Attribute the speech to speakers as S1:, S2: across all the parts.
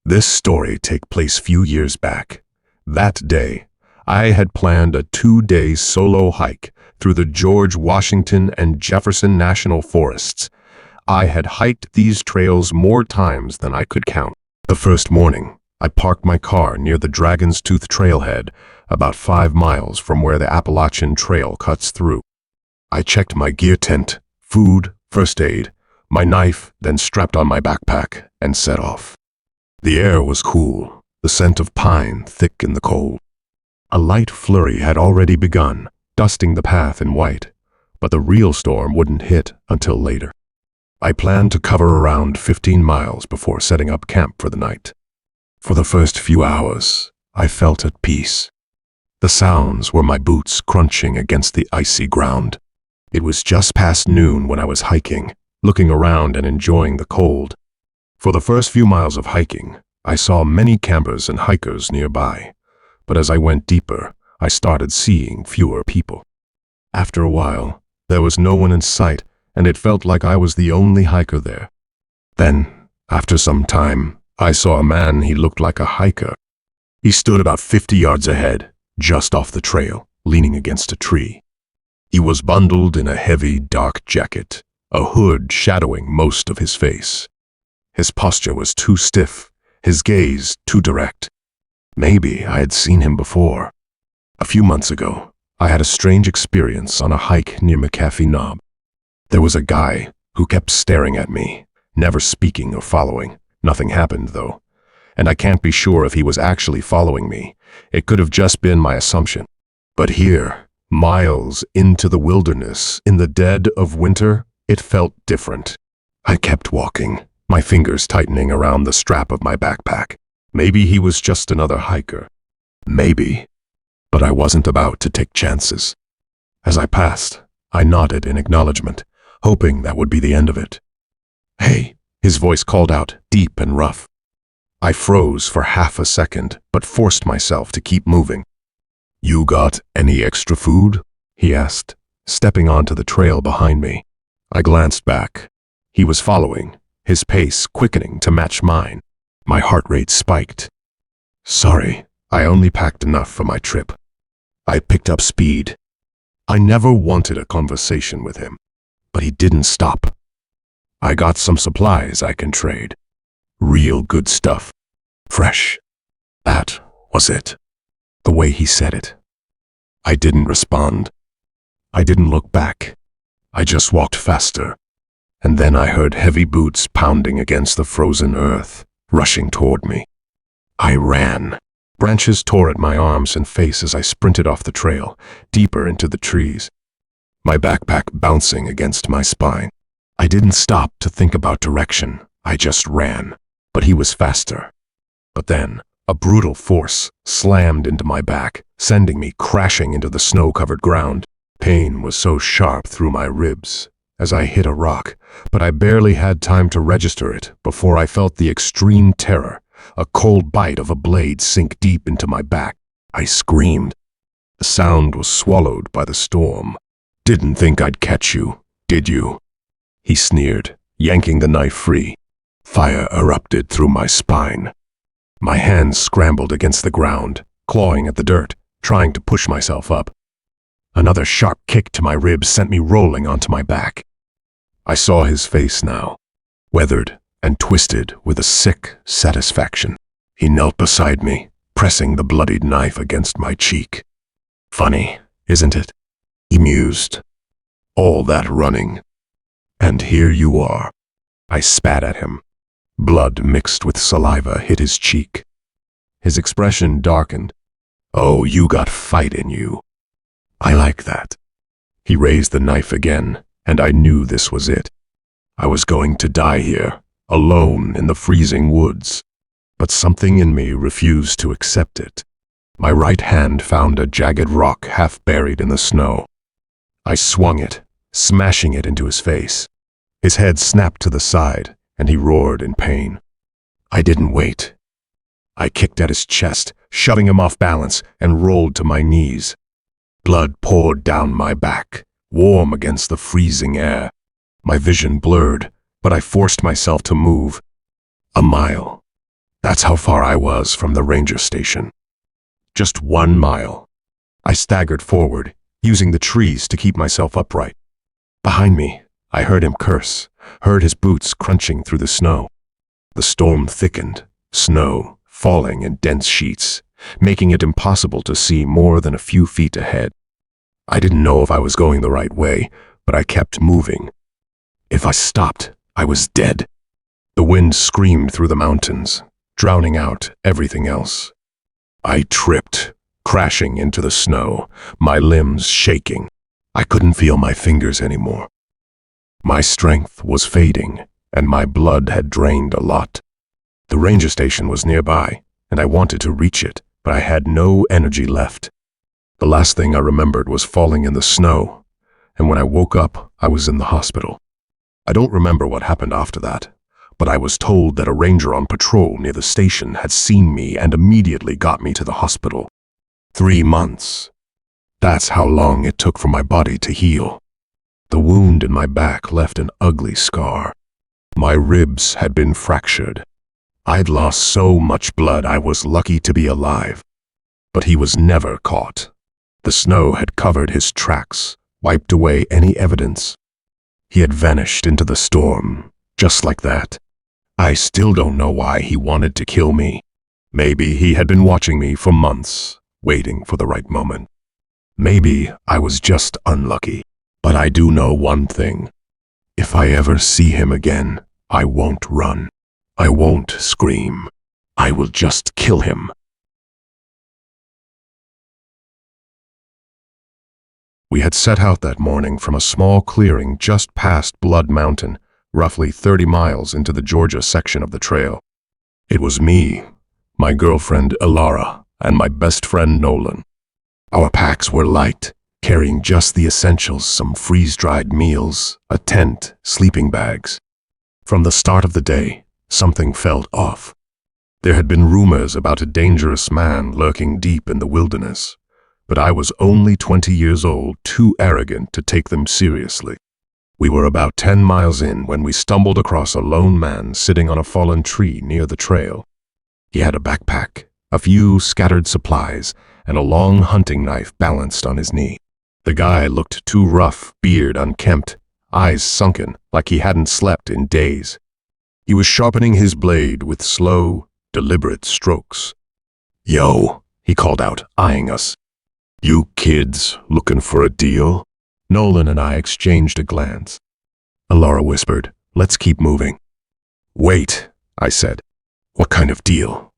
S1: This story take place few years back. That day, I had planned a 2-day solo hike through the George Washington and Jefferson National Forests. I had hiked these trails more times than I could count. The first morning, I parked my car near the Dragon's Tooth trailhead, about 5 miles from where the Appalachian Trail cuts through. I checked my gear tent, food, first aid, my knife, then strapped on my backpack and set off. The air was cool, the scent of pine thick in the cold. A light flurry had already begun, dusting the path in white, but the real storm wouldn't hit until later. I planned to cover around 15 miles before setting up camp for the night. For the first few hours, I felt at peace. The sounds were my boots crunching against the icy ground. It was just past noon when I was hiking, looking around and enjoying the cold. For the first few miles of hiking, I saw many campers and hikers nearby, but as I went deeper, I started seeing fewer people. After a while, there was no one in sight, and it felt like I was the only hiker there. Then, after some time, I saw a man. He looked like a hiker. He stood about 50 yards ahead, just off the trail, leaning against a tree. He was bundled in a heavy, dark jacket, a hood shadowing most of his face. His posture was too stiff, his gaze too direct. Maybe I had seen him before. A few months ago, I had a strange experience on a hike near McAfee Knob. There was a guy who kept staring at me, never speaking or following. Nothing happened, though, and I can't be sure if he was actually following me. It could have just been my assumption. But here, miles into the wilderness, in the dead of winter, it felt different. I kept walking, my fingers tightening around the strap of my backpack. Maybe he was just another hiker. Maybe. But I wasn't about to take chances. As I passed, I nodded in acknowledgement, hoping that would be the end of it. "Hey," his voice called out, deep and rough. I froze for half a second, but forced myself to keep moving. "You got any extra food?" he asked, stepping onto the trail behind me. I glanced back. He was following, his pace quickening to match mine. My heart rate spiked. "Sorry, I only packed enough for my trip." I picked up speed. I never wanted a conversation with him, but he didn't stop. "I got some supplies I can trade. Real good stuff. Fresh." That was it. The way he said it. I didn't respond. I didn't look back. I just walked faster. And then I heard heavy boots pounding against the frozen earth, rushing toward me. I ran. Branches tore at my arms and face as I sprinted off the trail, deeper into the trees, my backpack bouncing against my spine. I didn't stop to think about direction. I just ran, but he was faster. But then, a brutal force slammed into my back, sending me crashing into the snow-covered ground. Pain was so sharp through my ribs as I hit a rock, but I barely had time to register it before I felt the extreme terror, a cold bite of a blade sink deep into my back. I screamed. The sound was swallowed by the storm. "Didn't think I'd catch you, did you?" he sneered, yanking the knife free. Fire erupted through my spine. My hands scrambled against the ground, clawing at the dirt, trying to push myself up. Another sharp kick to my ribs sent me rolling onto my back. I saw his face now, weathered and twisted with a sick satisfaction. He knelt beside me, pressing the bloodied knife against my cheek. "Funny, isn't it?" he mused. "All that running, and here you are." I spat at him. Blood mixed with saliva hit his cheek. His expression darkened. "Oh, you got fight in you. I like that." He raised the knife again, and I knew this was it. I was going to die here, alone in the freezing woods. But something in me refused to accept it. My right hand found a jagged rock half buried in the snow. I swung it, smashing it into his face. His head snapped to the side, and he roared in pain. I didn't wait. I kicked at his chest, shoving him off balance, and rolled to my knees. Blood poured down my back, warm against the freezing air. My vision blurred, but I forced myself to move. A mile. That's how far I was from the ranger station. Just 1 mile. I staggered forward, using the trees to keep myself upright. Behind me, I heard him curse, heard his boots crunching through the snow. The storm thickened, snow falling in dense sheets, making it impossible to see more than a few feet ahead. I didn't know if I was going the right way, but I kept moving. If I stopped, I was dead. The wind screamed through the mountains, drowning out everything else. I tripped, crashing into the snow, my limbs shaking. I couldn't feel my fingers anymore. My strength was fading, and my blood had drained a lot. The ranger station was nearby, and I wanted to reach it, but I had no energy left. The last thing I remembered was falling in the snow, and when I woke up, I was in the hospital. I don't remember what happened after that, but I was told that a ranger on patrol near the station had seen me and immediately got me to the hospital. 3 months. That's how long it took for my body to heal. The wound in my back left an ugly scar. My ribs had been fractured. I'd lost so much blood I was lucky to be alive. But he was never caught. The snow had covered his tracks, wiped away any evidence. He had vanished into the storm, just like that. I still don't know why he wanted to kill me. Maybe he had been watching me for months, waiting for the right moment. Maybe I was just unlucky. But I do know one thing. If I ever see him again, I won't run. I won't scream. I will just kill him. We had set out that morning from a small clearing just past Blood Mountain, roughly 30 miles into the Georgia section of the trail. It was me, my girlfriend Elara, and my best friend Nolan. Our packs were light, carrying just the essentials, some freeze-dried meals, a tent, sleeping bags. From the start of the day, something felt off. There had been rumors about a dangerous man lurking deep in the wilderness, but I was only 20 years old, too arrogant to take them seriously. We were about 10 miles in when we stumbled across a lone man sitting on a fallen tree near the trail. He had a backpack, a few scattered supplies, and a long hunting knife balanced on his knee. The guy looked too rough, beard unkempt, eyes sunken like he hadn't slept in days. He was sharpening his blade with slow, deliberate strokes. "Yo," he called out, eyeing us. "You kids looking for a deal?" Nolan and I exchanged a glance. Elara whispered, "Let's keep moving." "Wait," I said. "What kind of deal?"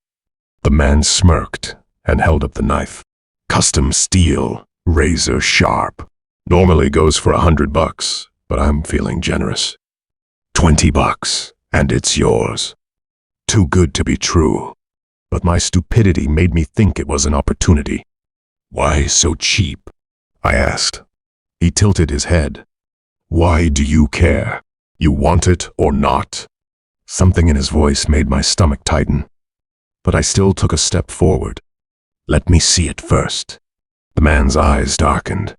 S1: The man smirked and held up the knife. "Custom steel, razor sharp. Normally goes for $100, but I'm feeling generous. $20, and it's yours." Too good to be true, but my stupidity made me think it was an opportunity. "Why so cheap?" I asked. He tilted his head. "Why do you care? You want it or not?" Something in his voice made my stomach tighten, but I still took a step forward. "Let me see it first." The man's eyes darkened.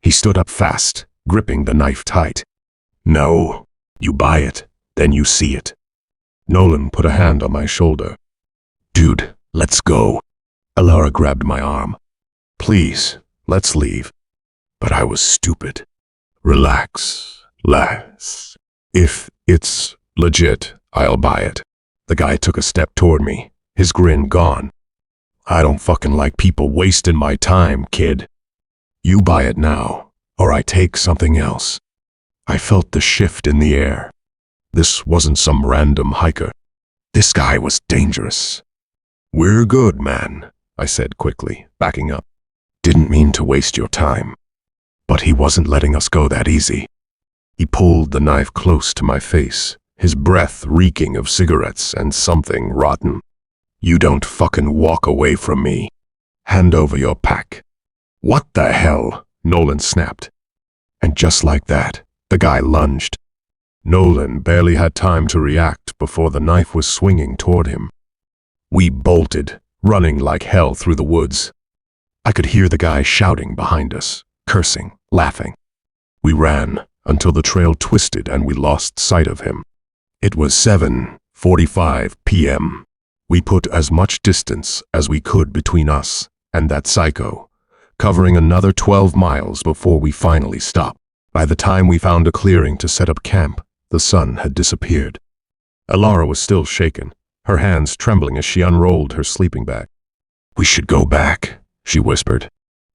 S1: He stood up fast, gripping the knife tight. "No, you buy it, then you see it." Nolan put a hand on my shoulder. "Dude, let's go." Elara grabbed my arm. "Please, let's leave." But I was stupid. "Relax, lass. If it's legit, I'll buy it." The guy took a step toward me, his grin gone. "I don't fucking like people wasting my time, kid. You buy it now, or I take something else." I felt the shift in the air. This wasn't some random hiker. This guy was dangerous. "We're good, man," I said quickly, backing up. "Didn't mean to waste your time." But he wasn't letting us go that easy. He pulled the knife close to my face, his breath reeking of cigarettes and something rotten. "You don't fucking walk away from me. Hand over your pack." "What the hell?" Nolan snapped. And just like that, the guy lunged. Nolan barely had time to react before the knife was swinging toward him. We bolted, running like hell through the woods. I could hear the guy shouting behind us, cursing, laughing. We ran until the trail twisted and we lost sight of him. It was 7:45 p.m. We put as much distance as we could between us and that psycho, covering another 12 miles before we finally stopped. By the time we found a clearing to set up camp, the sun had disappeared. Alara was still shaken, her hands trembling as she unrolled her sleeping bag. "We should go back," she whispered.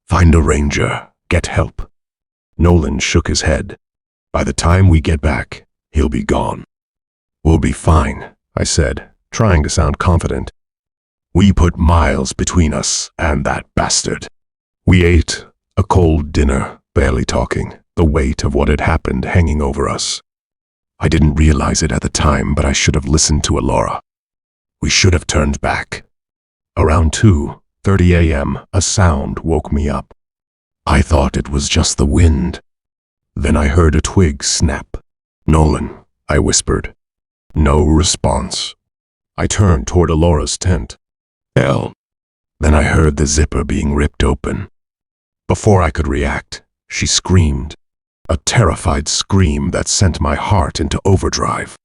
S1: "Find a ranger, get help." Nolan shook his head. "By the time we get back, he'll be gone." "We'll be fine," I said, trying to sound confident. "We put miles between us and that bastard." We ate a cold dinner, barely talking, the weight of what had happened hanging over us. I didn't realize it at the time, but I should have listened to Alara. We should have turned back. Around 2:30 a.m., a sound woke me up. I thought it was just the wind. Then I heard a twig snap. "Nolan," I whispered. No response. I turned toward Alara's tent. Hell. Then I heard the zipper being ripped open. Before I could react, she screamed. A terrified scream that sent my heart into overdrive.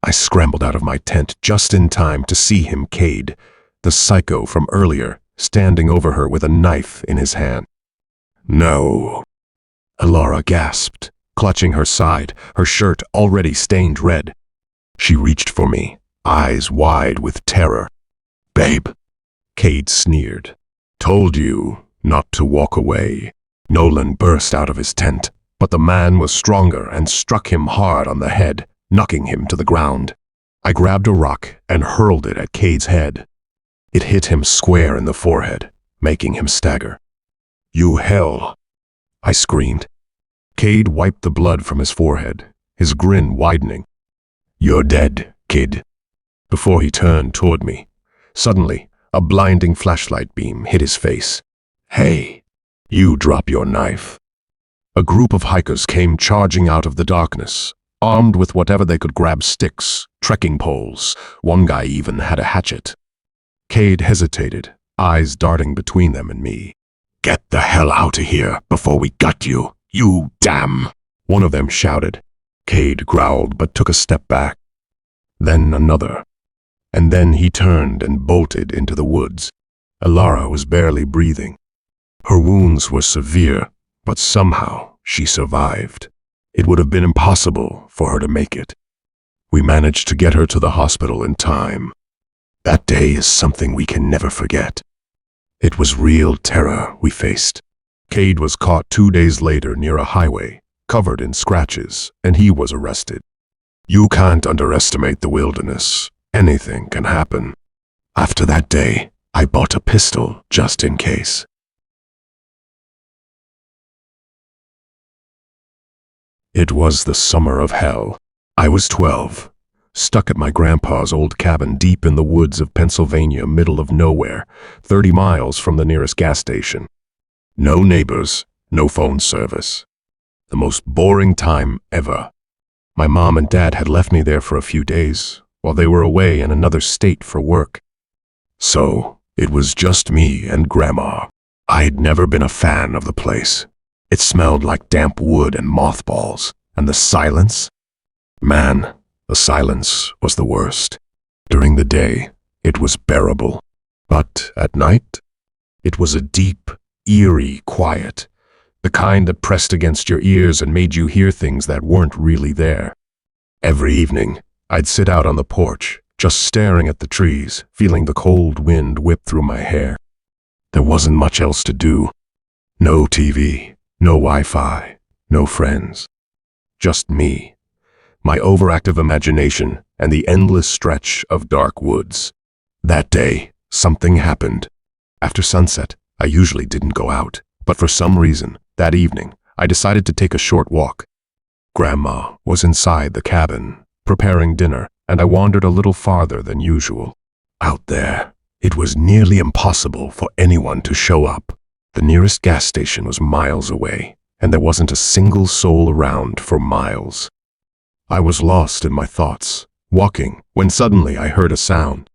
S1: I scrambled out of my tent just in time to see him, Cade, the psycho from earlier, standing over her with a knife in his hand. "No." Alara gasped, clutching her side, her shirt already stained red. She reached for me, eyes wide with terror. "Babe," Cade sneered. "Told you not to walk away." Nolan burst out of his tent, but the man was stronger and struck him hard on the head, knocking him to the ground. I grabbed a rock and hurled it at Cade's head. It hit him square in the forehead, making him stagger. "You hell!" I screamed. Cade wiped the blood from his forehead, his grin widening. "You're dead, kid." Before he turned toward me, suddenly, a blinding flashlight beam hit his face. "Hey, you drop your knife." A group of hikers came charging out of the darkness, armed with whatever they could grab: sticks, trekking poles. One guy even had a hatchet. Cade hesitated, eyes darting between them and me. "Get the hell out of here before we gut you, you damn!" one of them shouted. Cade growled but took a step back. Then another. And then he turned and bolted into the woods. Alara was barely breathing. Her wounds were severe, but somehow she survived. It would have been impossible for her to make it. We managed to get her to the hospital in time. That day is something we can never forget. It was real terror we faced. Cade was caught 2 days later near a highway, covered in scratches, and he was arrested. You can't underestimate the wilderness. Anything can happen. After that day, I bought a pistol just in case. It was the summer of hell. I was 12, stuck at my grandpa's old cabin deep in the woods of Pennsylvania, middle of nowhere, 30 miles from the nearest gas station. No neighbors, no phone service. The most boring time ever. My mom and dad had left me there for a few days, while they were away in another state for work. So, it was just me and Grandma. I'd never been a fan of the place. It smelled like damp wood and mothballs, and the silence? Man, the silence was the worst. During the day, it was bearable. But at night, it was a deep, eerie quiet. The kind that pressed against your ears and made you hear things that weren't really there. Every evening, I'd sit out on the porch, just staring at the trees, feeling the cold wind whip through my hair. There wasn't much else to do. No TV, no Wi-Fi, no friends. Just me, my overactive imagination, and the endless stretch of dark woods. That day, something happened. After sunset, I usually didn't go out, but for some reason, that evening, I decided to take a short walk. Grandma was inside the cabin, preparing dinner, and I wandered a little farther than usual. Out there, it was nearly impossible for anyone to show up. The nearest gas station was miles away, and there wasn't a single soul around for miles. I was lost in my thoughts, walking, when suddenly I heard a sound.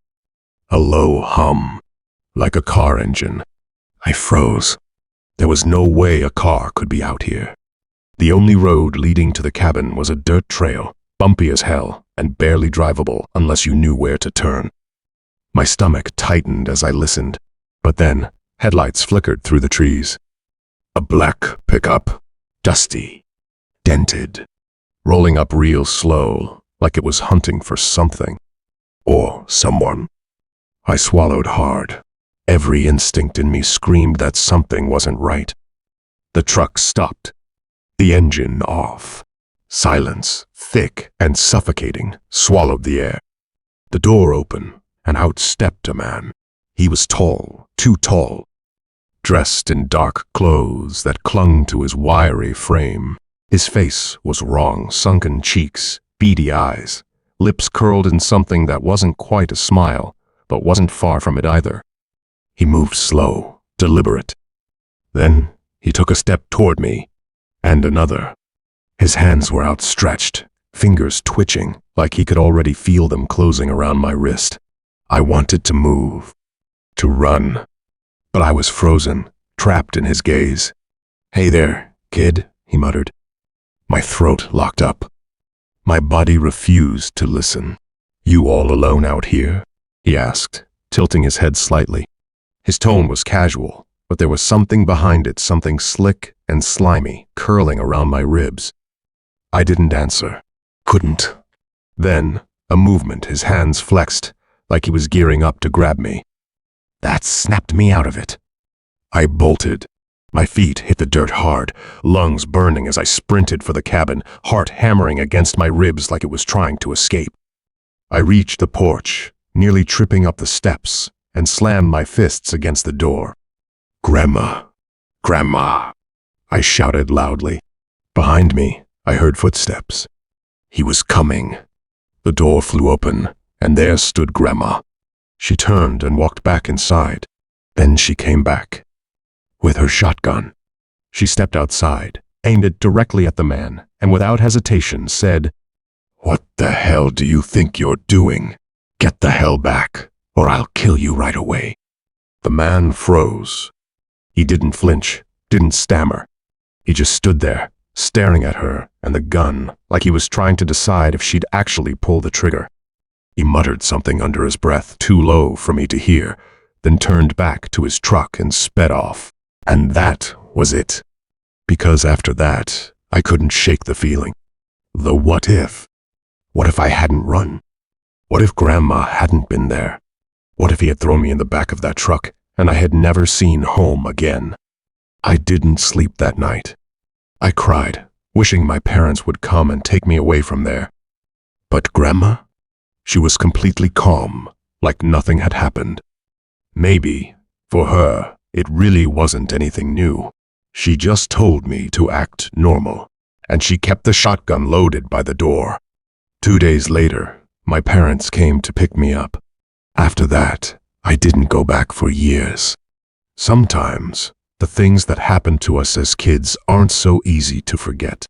S1: A low hum, like a car engine. I froze. There was no way a car could be out here. The only road leading to the cabin was a dirt trail, bumpy as hell, and barely drivable unless you knew where to turn. My stomach tightened as I listened, but then headlights flickered through the trees. A black pickup, dusty, dented, rolling up real slow, like it was hunting for something or someone. I swallowed hard. Every instinct in me screamed that something wasn't right. The truck stopped, the engine off. Silence, thick and suffocating, swallowed the air. The door opened, and out stepped a man. He was tall, too tall, dressed in dark clothes that clung to his wiry frame. His face was wrong, sunken cheeks, beady eyes, lips curled in something that wasn't quite a smile, but wasn't far from it either. He moved slow, deliberate. Then he took a step toward me, and another. His hands were outstretched, fingers twitching, like he could already feel them closing around my wrist. I wanted to move, to run, but I was frozen, trapped in his gaze. "Hey there, kid," he muttered. My throat locked up. My body refused to listen. "You all alone out here?" he asked, tilting his head slightly. His tone was casual, but there was something behind it, something slick and slimy, curling around my ribs. I didn't answer. Couldn't. Then, a movement, his hands flexed, like he was gearing up to grab me. That snapped me out of it. I bolted. My feet hit the dirt hard, lungs burning as I sprinted for the cabin, heart hammering against my ribs like it was trying to escape. I reached the porch, nearly tripping up the steps, and slammed my fists against the door. "Grandma! Grandma!" I shouted loudly. Behind me, I heard footsteps. He was coming. The door flew open, and there stood Grandma. She turned and walked back inside. Then she came back, with her shotgun. She stepped outside, aimed it directly at the man, and without hesitation said, "What the hell do you think you're doing? Get the hell back, or I'll kill you right away." The man froze. He didn't flinch, didn't stammer. He just stood there, staring at her and the gun, like he was trying to decide if she'd actually pull the trigger. He muttered something under his breath, too low for me to hear, then turned back to his truck and sped off. And that was it. Because after that, I couldn't shake the feeling. The what if? What if I hadn't run? What if Grandma hadn't been there? What if he had thrown me in the back of that truck and I had never seen home again? I didn't sleep that night. I cried, wishing my parents would come and take me away from there. But Grandma? She was completely calm, like nothing had happened. Maybe, for her, it really wasn't anything new. She just told me to act normal, and she kept the shotgun loaded by the door. 2 days later, my parents came to pick me up. After that, I didn't go back for years. Sometimes, the things that happen to us as kids aren't so easy to forget.